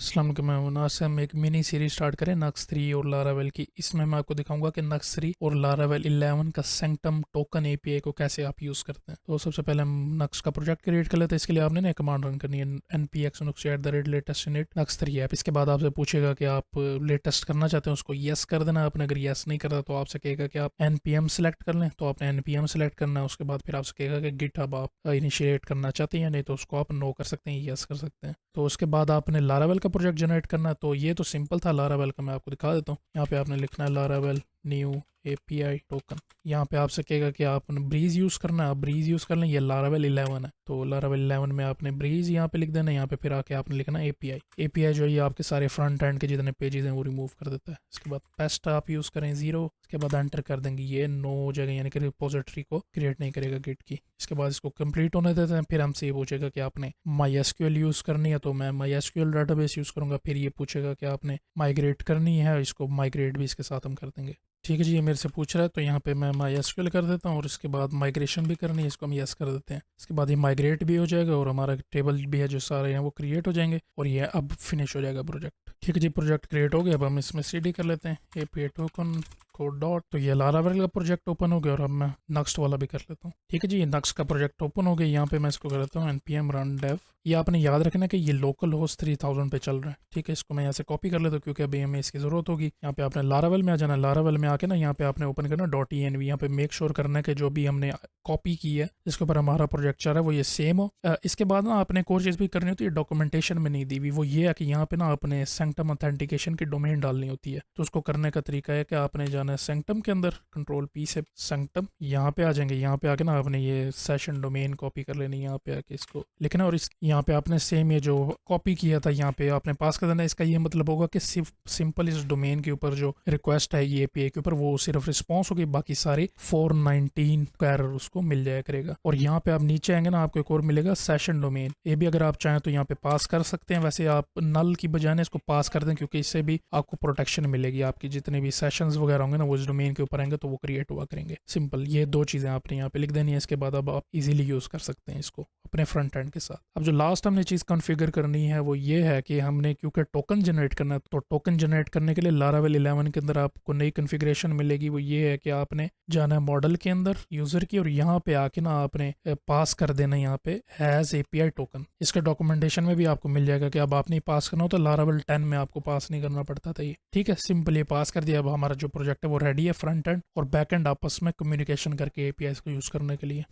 अस्सलाम वालेकुम, मैं मुन्ना से हम एक मिनी सीरीज स्टार्ट करें नक्स 3 और लारावेल की। इसमें मैं आपको दिखाऊंगा कि नक्स 3 और लारावेल 11 का सेंक्टम टोकन एपीआई को कैसे आप यूज़ करते हैं। तो सबसे पहले हम नक्स का प्रोजेक्ट क्रिएट कर लेते हैं। इसके लिए आपने ना कमांड रन करनी है npx@latest init नक्स 3 ऐप। इसके बाद आपसे पूछेगा कि आप लेटेस्ट करना चाहते हैं, उसको येस कर देना। आपने अगर येस नहीं करा तो आपसे कहेगा कि आप npm सेलेक्ट कर लें, तो आपने npm सेलेक्ट करना है। उसके बाद फिर आपसे कहेगा कि गिटहब आप इनिशिएट करना चाहते हैं या नहीं, तो उसको आप नो कर सकते हैं, येस कर सकते हैं। तो उसके बाद आपने लारावेल का प्रोजेक्ट जनरेट करना है। तो ये तो सिंपल था लारावेल का, मैं आपको दिखा देता हूँ। यहाँ पे आपने लिखना है लारावेल न्यू एपीआई टोकन। यहाँ पे आपसे कहेगा कि आपने ब्रीज यूज़ करना है, आप ब्रीज यूज़ कर लें। ये लारावेल 11 है, तो लारावेल 11 में आपने ब्रीज यहाँ पे लिख देना है। यहाँ पे फिर आके आपने लिखना है एपीआई। एपीआई जो है ये आपके सारे फ्रंट एंड के जितने पेजेस हैं वो रिमूव कर देता है। इसके बाद पेस्ट आप यूज़ करें 0। इसके बाद एंटर कर देंगे, ये नो हो जाएगा, यानी कि रिपोजिटरी को क्रिएट नहीं करेगा गिट की। इसके बाद इसको कंप्लीट होने देते हैं। फिर हमसे ये पूछेगा कि आपने माई एसक्यूएल यूज़ करनी है, तो मैं माई एसक्यूएल डाटाबेस यूज़ करूँगा। फिर ये पूछेगा कि आपने माइग्रेट करनी है, इसको माइग्रेट भी इसके साथ हम कर देंगे। ठीक है जी, ये मेरे से पूछ रहा है, तो यहाँ पे मैं माई एसक्यूएल कर देता हूँ और इसके बाद माइग्रेशन भी करनी है, इसको हम यस कर देते हैं। इसके बाद ये माइग्रेट भी हो जाएगा और हमारा टेबल भी है जो सारे हैं वो क्रिएट हो जाएंगे और ये अब फिनिश हो जाएगा प्रोजेक्ट। ठीक है जी, प्रोजेक्ट क्रिएट हो गया। अब हम इसमें सीडी कर लेते हैं एपीआई टोकन कोड डॉट। तो ये लारावेल का प्रोजेक्ट ओपन हो गया और अब मैं नेक्स्ट वाला भी कर लेता हूँ। ठीक है जी, ये नेक्स्ट का प्रोजेक्ट ओपन हो गया। यहाँ पे मैं इसको कर लेता हूँ npm run dev। ये आपने याद रखना कि ये लोकल होस्ट 3000 पे चल रहा है। ठीक है, इसको मैं यहाँ से कॉपी कर लेता हूँ क्योंकि अभी हमें इसकी ज़रूरत होगी। यहाँ पे आपने लारावेल में आ जाना। लारावेल में आके ना यहाँ पे आपने ओपन करना .env। यहाँ पे मेक श्योर करना है कि जो भी हमने कॉपी की है जिसके ऊपर हमारा प्रोजेक्ट चल रहा है वो ये सेम हो। इसके बाद ना आपने एक और चीज़ भी करनी होती है, डॉक्यूमेंटेशन में नहीं दी हुई। वो ये है कि यहाँ पे ना आपने सेंक्टम ऑथेंटिकेशन की डोमेन डालनी होती है। तो उसको करने का तरीका है कि आपने जाना है सेंक्टम के अंदर, कंट्रोल पी से सेंक्टम, यहाँ पे आ जाएंगे। यहाँ पे आके ना आपने ये सेशन डोमेन कॉपी कर लेनी है, यहाँ पे आके इसको लिखना और इस यहाँ पे आपने सेम ये जो कॉपी किया था यहाँ पे आपने पास कर देना। इसका ये मतलब होगा कि सिर्फ सिंपल इस डोमेन के ऊपर जो रिक्वेस्ट है ये एपीआई के ऊपर वो सिर्फ रिस्पॉन्स होगी, बाकी सारे 419 का एरर उसको मिल जाया करेगा। और यहाँ पे आप नीचे आएंगे ना, आपको एक और मिलेगा सेशन डोमेन। ये भी अगर आप चाहें तो यहाँ पे पास कर सकते हैं। वैसे आप नल की बजाय इसको पास कर दें क्योंकि इससे भी आपको प्रोटेक्शन मिलेगी। आपकी जितने भी सेशंस वगैरह होंगे ना वो इस डोमेन के ऊपर आएंगे तो वो क्रिएट हुआ करेंगे। सिंपल ये दो चीज़ें आपने यहाँ पे लिख देनी है। इसके बाद अब आप इजीली यूज़ कर सकते हैं इसको अपने फ्रंट एंड के साथ। अब जो लास्ट हमने चीज़ कॉन्फ़िगर करनी है वो ये है कि हमने क्योंकि टोकन जनरेट करना है, तो टोकन जनरेट करने के लिए लारावेल 11 के अंदर आपको नई कॉन्फ़िगरेशन मिलेगी। वो ये है कि आपने जाना है मॉडल के अंदर यूज़र की और यहाँ पे आके ना आपने पास कर देना यहाँ पे हैज़ एपीआई टोकन। इसका डॉक्यूमेंटेशन में भी आपको मिल जाएगा कि अब आपने पास करना हो तो लारावेल 10 में आपको पास नहीं करना पड़ता था ये। ठीक है, सिंपल ये पास कर दिया। अब हमारा जो प्रोजेक्ट है वो रेडी है, फ्रंट एंड और बैक एंड आपस में कम्युनिकेशन करके एपीआई को यूज़ करने के लिए।